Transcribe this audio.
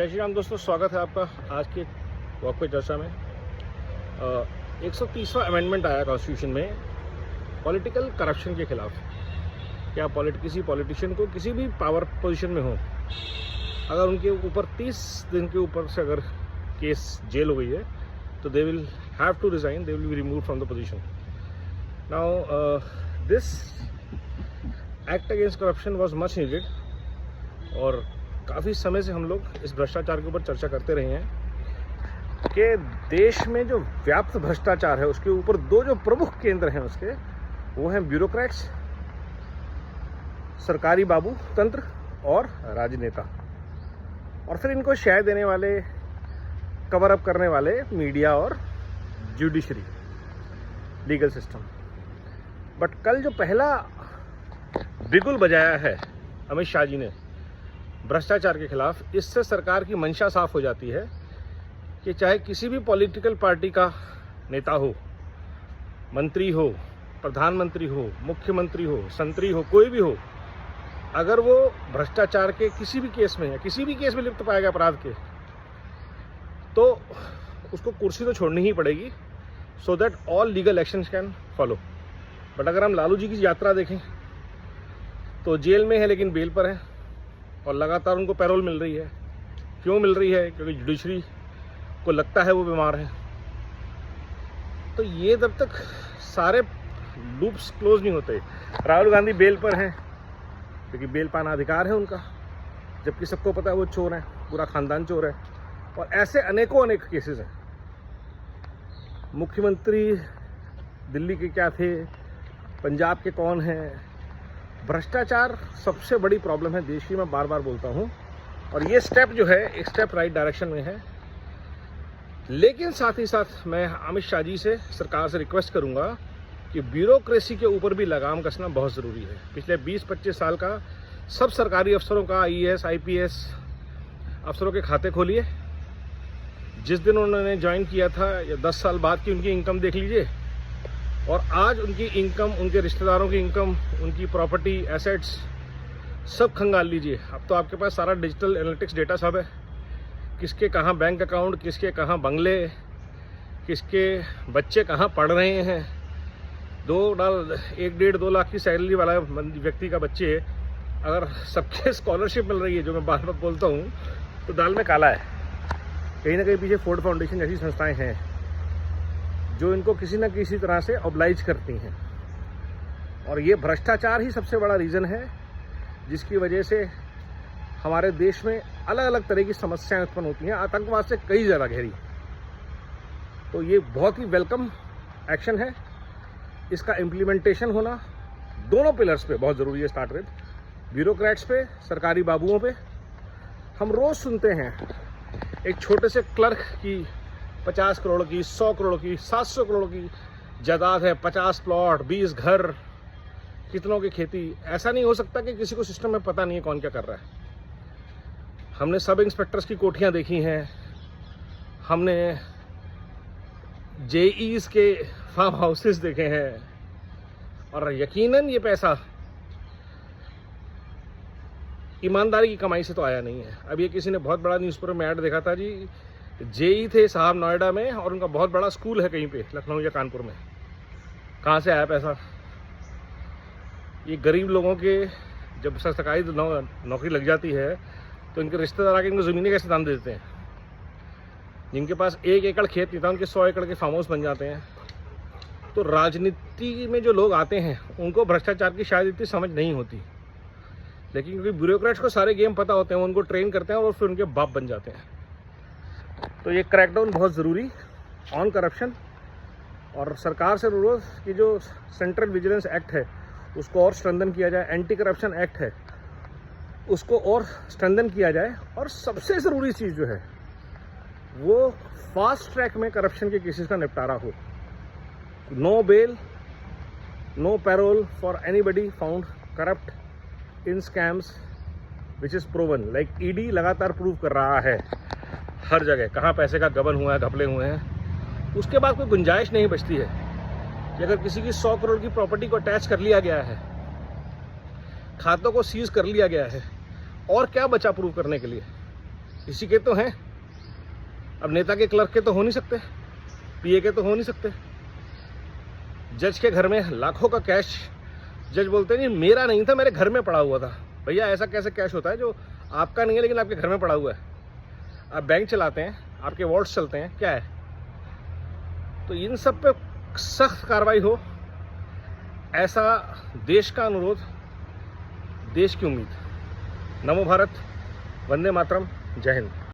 जय श्री राम दोस्तों, स्वागत है आपका आज के वॉक पे चर्चा में। 130वां अमेंडमेंट आया कॉन्स्टिट्यूशन में पॉलिटिकल करप्शन के खिलाफ। क्या किसी पॉलिटिशियन को किसी भी पावर पोजीशन में हो, अगर उनके ऊपर 30 दिन के ऊपर से अगर केस जेल हो गई है तो they will have to resign, they will be remove from the position. Now this act against corruption was much needed और काफ़ी समय से हम लोग इस भ्रष्टाचार के ऊपर चर्चा करते रहे हैं कि देश में जो व्याप्त भ्रष्टाचार है उसके ऊपर दो जो प्रमुख केंद्र हैं उसके, वो हैं ब्यूरोक्रेट्स, सरकारी बाबू तंत्र और राजनेता, और फिर इनको शय देने वाले, कवर अप करने वाले मीडिया और जुडिशरी, लीगल सिस्टम। बट कल जो पहला बिगुल बजाया है अमित शाह जी ने भ्रष्टाचार के खिलाफ, इससे सरकार की मंशा साफ हो जाती है कि चाहे किसी भी पॉलिटिकल पार्टी का नेता हो, मंत्री हो, प्रधानमंत्री हो, मुख्यमंत्री हो, संतरी हो, कोई भी हो, अगर वो भ्रष्टाचार के किसी भी केस में या किसी भी केस में लिप्त पाएगा अपराध के, तो उसको कुर्सी तो छोड़नी ही पड़ेगी, so that all legal actions can follow. But अगर हम लालू जी की यात्रा देखें तो जेल में है लेकिन बेल पर है और लगातार उनको पैरोल मिल रही है। क्यों मिल रही है? क्योंकि जुडिशरी को लगता है वो बीमार है। तो ये जब तक सारे लूप्स क्लोज नहीं होते, राहुल गांधी बेल पर हैं क्योंकि बेल पाना अधिकार है उनका, जबकि सबको पता है वो चोर है, पूरा खानदान चोर है, और ऐसे अनेकों अनेक केसेस हैं। मुख्यमंत्री दिल्ली के क्या थे, पंजाब के कौन हैं। भ्रष्टाचार सबसे बड़ी प्रॉब्लम है देश की, मैं बार बार बोलता हूँ, और ये स्टेप जो है एक स्टेप राइट डायरेक्शन में है। लेकिन साथ ही साथ मैं अमित शाह जी से, सरकार से रिक्वेस्ट करूँगा कि ब्यूरोक्रेसी के ऊपर भी लगाम कसना बहुत ज़रूरी है। पिछले 20-25 साल का सब सरकारी अफसरों का, IAS, IPS अफसरों के खाते खोलिए। जिस दिन उन्होंने ज्वाइन किया था या 10 साल बाद की उनकी इनकम देख लीजिए, और आज उनकी इनकम, उनके रिश्तेदारों की इनकम, उनकी प्रॉपर्टी, एसेट्स सब खंगाल लीजिए। अब तो आपके पास सारा डिजिटल एनालिटिक्स डेटा सब है, किसके कहाँ बैंक अकाउंट, किसके कहाँ बंगले, किसके बच्चे कहाँ पढ़ रहे हैं। 1.5-2 लाख की सैलरी वाला व्यक्ति का बच्चे अगर सबके स्कॉलरशिप मिल रही है, जो मैं बार बार बोलता हूँ, तो दाल में काला है। कहीं ना कहीं पीछे फोर्ड फाउंडेशन जैसी संस्थाएँ हैं जो इनको किसी न किसी तरह से ऑब्लाइज करती हैं, और ये भ्रष्टाचार ही सबसे बड़ा रीज़न है जिसकी वजह से हमारे देश में अलग अलग तरह की समस्याएं उत्पन्न होती हैं, आतंकवाद से कई ज़्यादा गहरी। तो ये बहुत ही वेलकम एक्शन है। इसका इम्प्लीमेंटेशन होना दोनों पिलर्स पे बहुत ज़रूरी है। स्टार्ट विद ब्यूरोक्रेट्स पे, सरकारी बाबुओं पे। हम रोज़ सुनते हैं एक छोटे से क्लर्क की 50 करोड़ की, 100 करोड़ की, 700 करोड़ की जायदाद है, 50 प्लॉट, 20 घर, कितनों की खेती। ऐसा नहीं हो सकता कि किसी को सिस्टम में पता नहीं है कौन क्या कर रहा है। हमने सब इंस्पेक्टर्स की कोठियां देखी हैं, हमने JEs के फार्म हाउसेस देखे हैं, और यकीनन ये पैसा ईमानदारी की कमाई से तो आया नहीं है। अब ये किसी ने बहुत बड़ा न्यूज़पेपर में ऐड देखा था जी, JE थे साहब नोएडा में और उनका बहुत बड़ा स्कूल है कहीं पे लखनऊ या कानपुर में। कहाँ से आया पैसा? ये गरीब लोगों के जब सरकारी नौकरी लग जाती है तो इनके रिश्तेदार आके इनको ज़मीनें कैसे दान दे देते हैं। जिनके पास 1 एकड़ खेत नहीं था उनके 100 एकड़ के फार्म हाउस बन जाते हैं। तो राजनीति में जो लोग आते हैं उनको भ्रष्टाचार की शायद इतनी समझ नहीं होती, लेकिन क्योंकि ब्यूरोक्रेट्स को सारे गेम पता होते हैं, उनको ट्रेन करते हैं और फिर उनके बाप बन जाते हैं। तो ये क्रैकडाउन बहुत ज़रूरी ऑन करप्शन, और सरकार से अनुरोध कि जो सेंट्रल विजिलेंस एक्ट है उसको और स्ट्रेंथन किया जाए, एंटी करप्शन एक्ट है उसको और स्ट्रेंथन किया जाए, और सबसे ज़रूरी चीज़ जो है वो फास्ट ट्रैक में करप्शन के केसेस का निपटारा हो। No bail, no parole for anybody found corrupt in scams which is proven. Like ED लगातार प्रूव कर रहा है हर जगह कहाँ पैसे का गबन हुआ है, घपले हुए हैं। उसके बाद कोई गुंजाइश नहीं बचती है कि अगर किसी की 100 करोड़ की प्रॉपर्टी को अटैच कर लिया गया है, खातों को सीज कर लिया गया है, और क्या बचा प्रूव करने के लिए? किसी के तो हैं, अब नेता के क्लर्क के तो हो नहीं सकते, पीए के तो हो नहीं सकते। जज के घर में लाखों का कैश, जज बोलते हैं नहीं मेरा नहीं था, मेरे घर में पड़ा हुआ था। भैया ऐसा कैसे कैश होता है जो आपका नहीं है लेकिन आपके घर में पड़ा हुआ है? आप बैंक चलाते हैं, आपके वॉर्ड्स चलते हैं, क्या है? तो इन सब पे सख्त कार्रवाई हो, ऐसा देश का अनुरोध, देश की उम्मीद। नमो भारत, वंदे मातरम, जय हिंद।